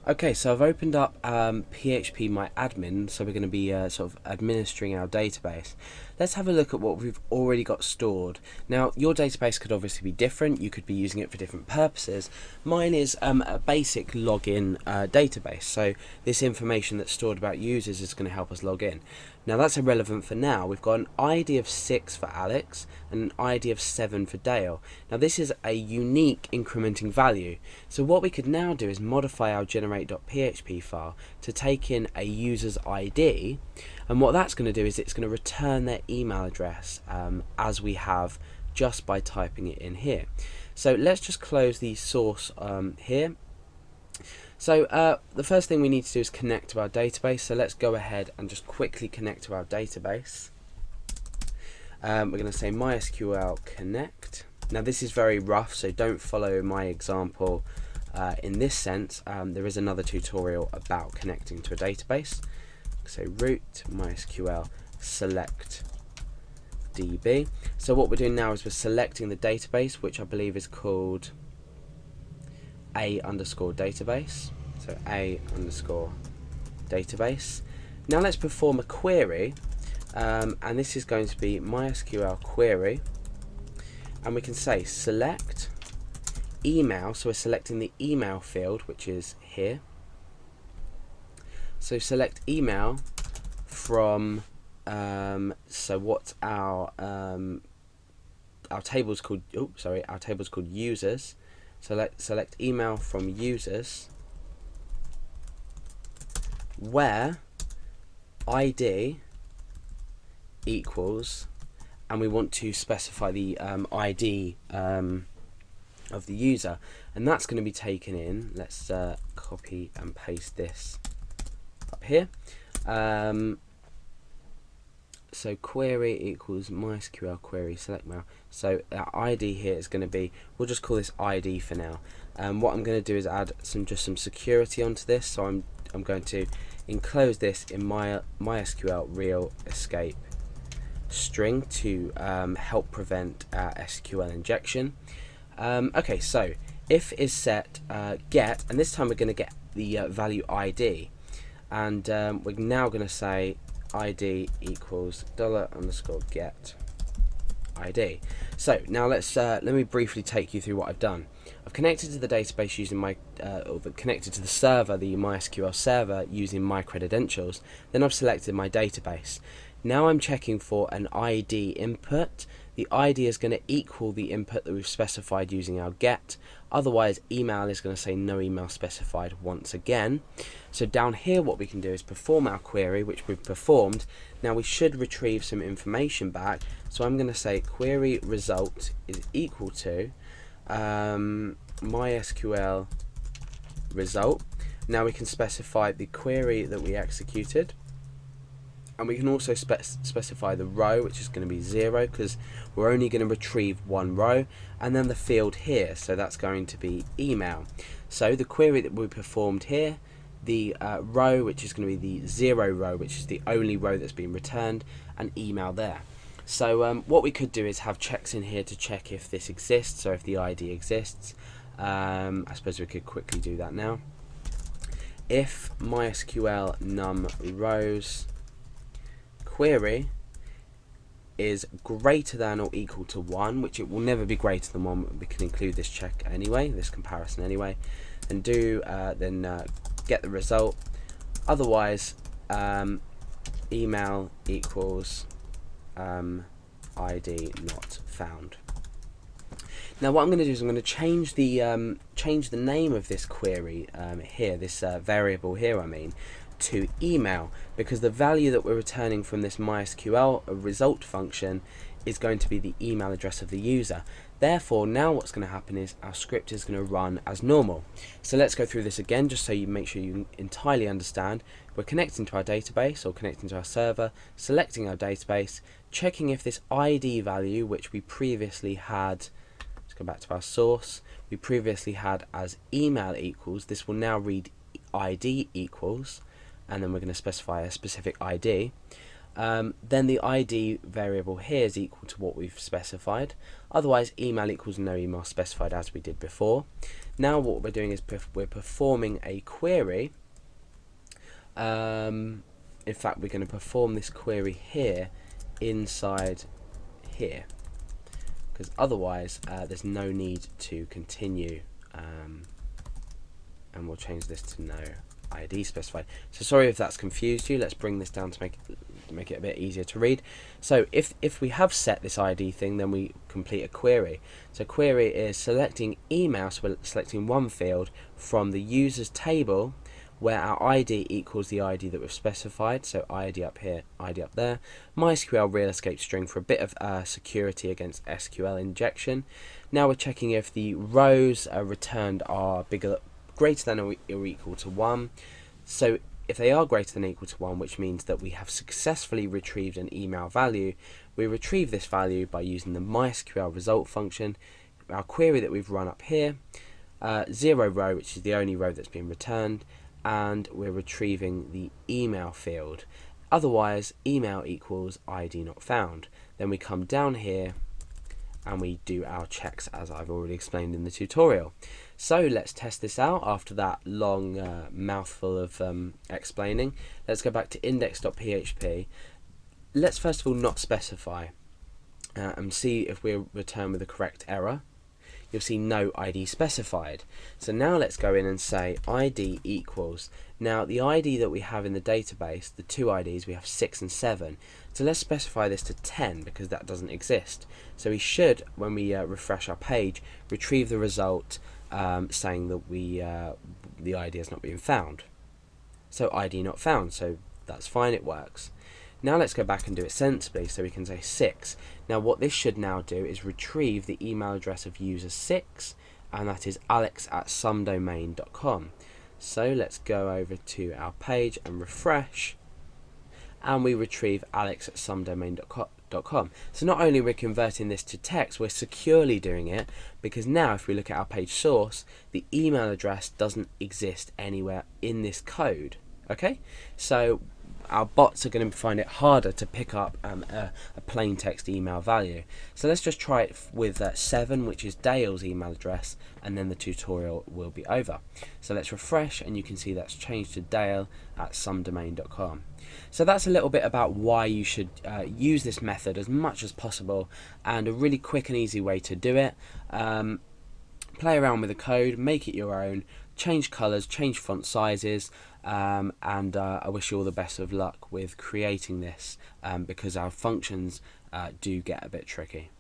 Okay, so I've opened up PHP My Admin, so we're going to be sort of administering our database. Let's have a look at what we've already got stored. Now, your database could obviously be different. You could be using it for different purposes. Mine is a basic login database, so this information that's stored about users is going to help us log in. Now, that's irrelevant for now. We've got an ID of 6 for Alex and an ID of 7 for Dale. Now, this is a unique incrementing value. So what we could now do is modify our generate.php file to take in a user's ID, and what that's going to do is it's going to return their email address as we have just by typing it in here. So let's just close the source here. So the first thing we need to do is connect to our database, so let's go ahead and just quickly connect to our database. We're going to say MySQL connect. Now this is very rough, so don't follow my example in this sense. There is another tutorial about connecting to a database. So root MySQL select DB. So what we're doing now is we're selecting the database, which I believe is called A_database. So A_database. Now let's perform a query, and this is going to be MySQL query, and we can say select email. So we're selecting the email field, which is here. So select email from so what our table's called. Oh, sorry, our table's called users. So select email from users, where ID equals, and we want to specify the ID of the user, and that's going to be taken in. Let's copy and paste this up here. So query equals MySQL query select mail. So our ID here is going to be, we'll just call this ID for now. What I'm going to do is add just some security onto this. So I'm going to enclose this in MySQL real escape string to help prevent SQL injection. Okay, so if is set get, and this time we're going to get the value ID, and we're now going to say ID equals $_get ID. So now let me briefly take you through what I've done. I've connected to the database using connected to the server, the MySQL server, using my credentials. Then I've selected my database. Now I'm checking for an ID input. The ID is going to equal the input that we've specified using our get. Otherwise, email is going to say no email specified once again. So down here what we can do is perform our query, which we've performed. Now we should retrieve some information back. So I'm going to say query result is equal to MySQL result. Now we can specify the query that we executed. And we can also specify the row, which is going to be 0, because we're only going to retrieve one row, and then the field here, so that's going to be email. So the query that we performed here, the row, which is going to be the 0 row, which is the only row that's been returned, and email there. So what we could do is have checks in here to check if this exists, or if the ID exists. I suppose we could quickly do that now. If MySQL num rows query is greater than or equal to 1, which it will never be greater than 1, we can include this check anyway, this comparison anyway, and get the result. Otherwise, email equals ID not found. Now what I'm going to do is I'm going to change the name of this query here, this variable here, to email, because the value that we're returning from this MySQL result function is going to be the email address of the user. Therefore, now what's going to happen is our script is going to run as normal. So let's go through this again, just so you make sure you entirely understand. We're connecting to our database, or connecting to our server, selecting our database, checking if this ID value, which we previously had, let's go back to our source, we previously had as email equals, this will now read ID equals, and then we're going to specify a specific ID. Then the ID variable here is equal to what we've specified. Otherwise, email equals no email specified as we did before. Now what we're doing is we're performing a query. In fact, we're going to perform this query here inside here, because otherwise there's no need to continue, and we'll change this to no ID specified. So sorry if that's confused you. Let's bring this down to make it a bit easier to read. So if we have set this ID thing, then we complete a query. So query is selecting email, so we're selecting one field from the users table where our ID equals the ID that we've specified, so ID up here, ID up there. MySQL real escape string for a bit of security against SQL injection. Now we're checking if the rows returned are greater than or equal to 1. So if they are greater than or equal to 1, which means that we have successfully retrieved an email value, we retrieve this value by using the MySQL result function, our query that we've run up here, 0 row, which is the only row that's been returned, and we're retrieving the email field. Otherwise, email equals ID not found. Then we come down here and we do our checks as I've already explained in the tutorial. So let's test this out after that long mouthful of explaining. Let's go back to index.php. Let's first of all not specify and see if we return with the correct error. You'll see no ID specified. So now let's go in and say ID equals. Now the ID that we have in the database, the two IDs, we have 6 and 7. So let's specify this to 10 because that doesn't exist. So we should, when we refresh our page, retrieve the result saying that the ID has not been found. So ID not found, so that's fine, it works. Now let's go back and do it sensibly, so we can say 6. Now what this should now do is retrieve the email address of user 6, and that is alex@somedomain.com. So let's go over to our page and refresh, and we retrieve alex@somedomain.com. So not only are we converting this to text, we're securely doing it, because now if we look at our page source, the email address doesn't exist anywhere in this code. Okay, so our bots are going to find it harder to pick up a plain text email value. So let's just try it with 7, which is Dale's email address, and then the tutorial will be over. So let's refresh, and you can see that's changed to dale@somedomain.com. So that's a little bit about why you should use this method as much as possible, and a really quick and easy way to do it. Play around with the code, make it your own, change colours, change font sizes, and I wish you all the best of luck with creating this, because our functions do get a bit tricky.